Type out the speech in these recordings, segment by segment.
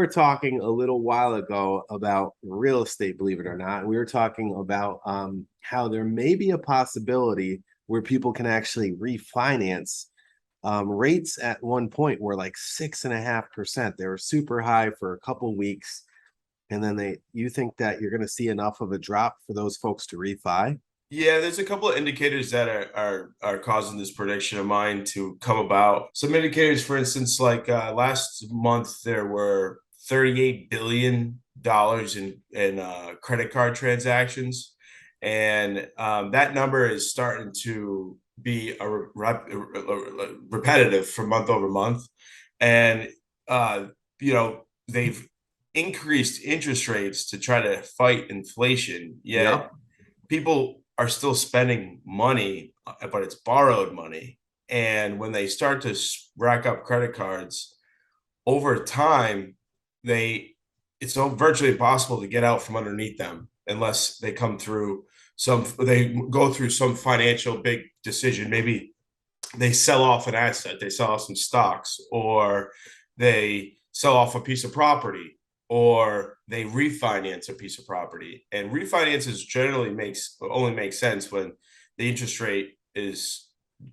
talking a little while ago about real estate, believe it or not. We were talking about how there may be a possibility where people can actually refinance. Rates at one point were like 6.5%. They were super high for a couple weeks. And then you think that you're going to see enough of a drop for those folks to refi? Yeah, there's a couple of indicators that are causing this prediction of mine to come about. Some indicators, for instance, like last month, there were $38 billion in credit card transactions, and that number is starting to be repetitive for month over month. And they've increased interest rates to try to fight inflation, yet Yep. people are still spending money, but it's borrowed money. And when they start to rack up credit cards over time, they it's so virtually impossible to get out from underneath them unless they go through some financial big decision. Maybe they sell off an asset, they sell off some stocks, or they sell off a piece of property, or they refinance a piece of property. And refinances generally only makes sense when the interest rate is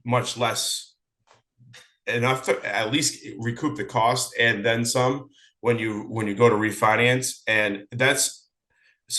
much less, enough to at least recoup the cost and then some when you go to refinance. And that's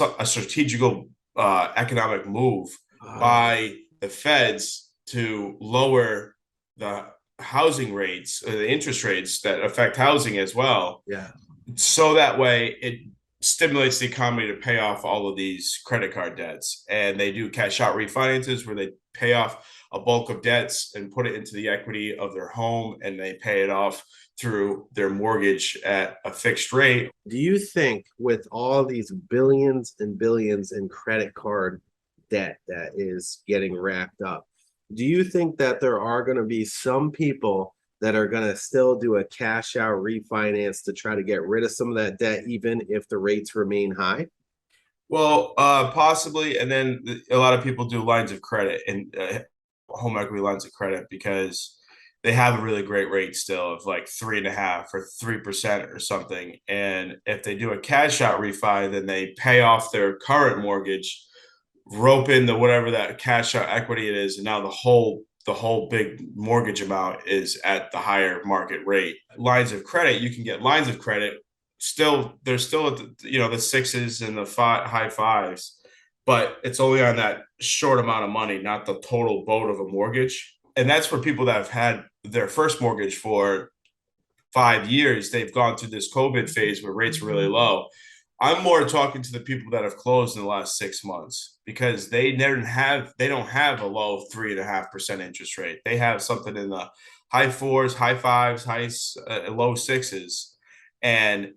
a strategical economic move Oh, by the feds to lower the housing rates, the interest rates that affect housing as well, yeah. so that way it stimulates the economy to pay off all of these credit card debts. And they do cash out refinances where they pay off a bulk of debts and put it into the equity of their home, and they pay it off through their mortgage at a fixed rate. Do you think with all these billions and billions in credit card debt that is getting racked up, do you think that there are going to be some people that are going to still do a cash out refinance to try to get rid of some of that debt, even if the rates remain high? Well, possibly. And then a lot of people do lines of credit and home equity lines of credit because they have a really great rate still of like 3.5 or 3% or something. And if they do a cash out refi, then they pay off their current mortgage, rope in the whatever that cash out equity it is, and now the whole big mortgage amount is at the higher market rate. Lines of credit, you can get lines of credit they're still at the sixes and the high fives, but it's only on that short amount of money, not the total boat of a mortgage. And that's for people that have had their first mortgage for 5 years. They've gone through this COVID phase where rates were really low. I'm more talking to the people that have closed in the last 6 months because they don't have a low 3.5% interest rate. They have something in the high fours, high fives, low sixes, and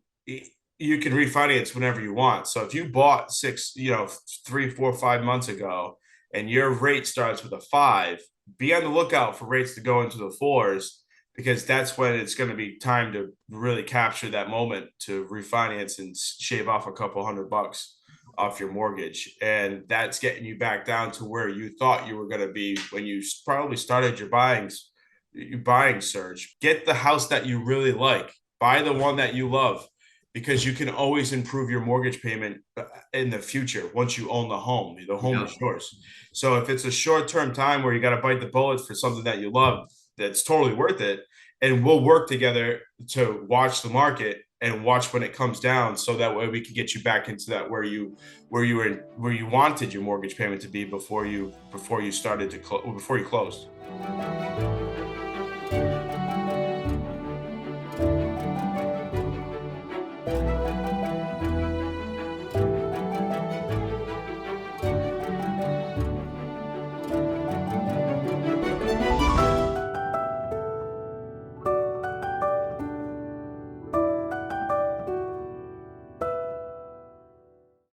you can refinance whenever you want. So if you bought 3, 4, 5 months ago, and your rate starts with a five, be on the lookout for rates to go into the fours, because that's when it's going to be time to really capture that moment to refinance and shave off a couple $100 off your mortgage. And that's getting you back down to where you thought you were going to be when you probably started your buying surge. Get the house that you really like. Buy the one that you love, because you can always improve your mortgage payment in the future once you own the home. The home Yeah. is yours. So if it's a short-term time where you got to bite the bullet for something that you love, that's totally worth it. And we'll work together to watch the market and watch when it comes down, so that way we can get you back into that where you wanted your mortgage payment to be before you closed.